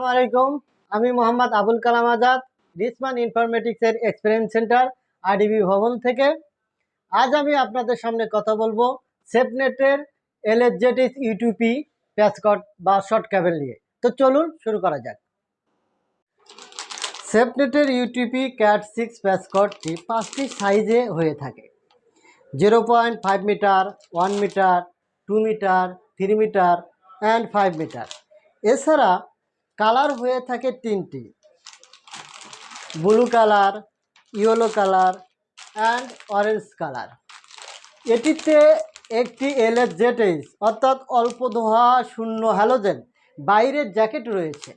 আসসালামু আলাইকুম। আমি Mohammad Abul Kalam Azad, রিসমান ইনফরমেটিক্সের experience centre RDB ভবন থেকে। আজ আমি আপনাদের সামনে কথা বলবো সেফনেটের এলএসজেটিস ইউটিপি প্যাসকট বা শর্ট কেবল নিয়ে। তো চলুন শুরু করা যাক। সেফনেটের ইউটিপি ক্যাট 6 প্যাসকটটি 5টি সাইজে হয়ে থাকে: 0.5 metre, 1 metre, 2 metre, 3 metre and 5 metre. এছাড়া কালার হয়ে থাকে 3টি: blue colour, yellow colour and orange colour. এটিতে একটি এলএসজেটিস অর্থাৎ অল্প ধোঁয়া শূন্য হ্যালোজেন বাইরের জ্যাকেট রয়েছে,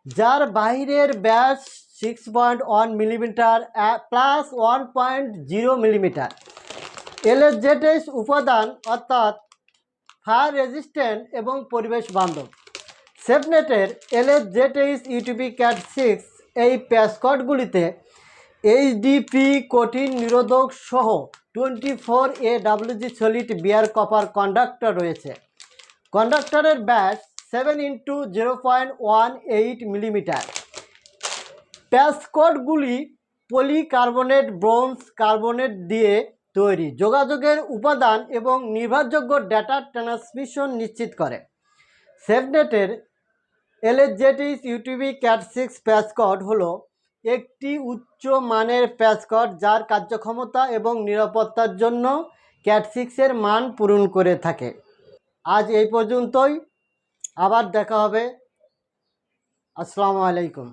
যার বাইরের ব্যাস 6.1 মিলিমিটার প্লাস 1.0 মিলিমিটার। এলএসজেটিস উপাদান অর্থাৎ ফায়ার রেজিস্ট্যান্ট এবং পরিবেশ বান্ধব। সেফনেটের এলএসজেটিস ইউটিপি ক্যাট 6 এই প্যাসকটগুলিতে এইচডিপি কঠিন নিরোধক সহ 24 AWG solid bare copper conductor রয়েছে। কন্ডাক্টরের ব্যাস 7x0.18 মিলিমিটার। প্যাসকটগুলি পলিকার্বনেট ব্রোঞ্জ কার্বনেট দিয়ে তৈরি, যোগাযোগের উপাদান এবং নির্ভরযোগ্য ডেটা ট্রান্সমিশন নিশ্চিত করে। সেফনেটের এলএসজেটিস ইউটিপি ক্যাট 6 প্যাসকট হলো একটি উচ্চ মানের প্যাসকট যার কার্যক্ষমতা এবং নিরাপত্তার জন্য ক্যাট 6 এর মান পূরণ করে থাকে। আজ এই পর্যন্তই, আবার দেখা হবে। আসসালামু আলাইকুম।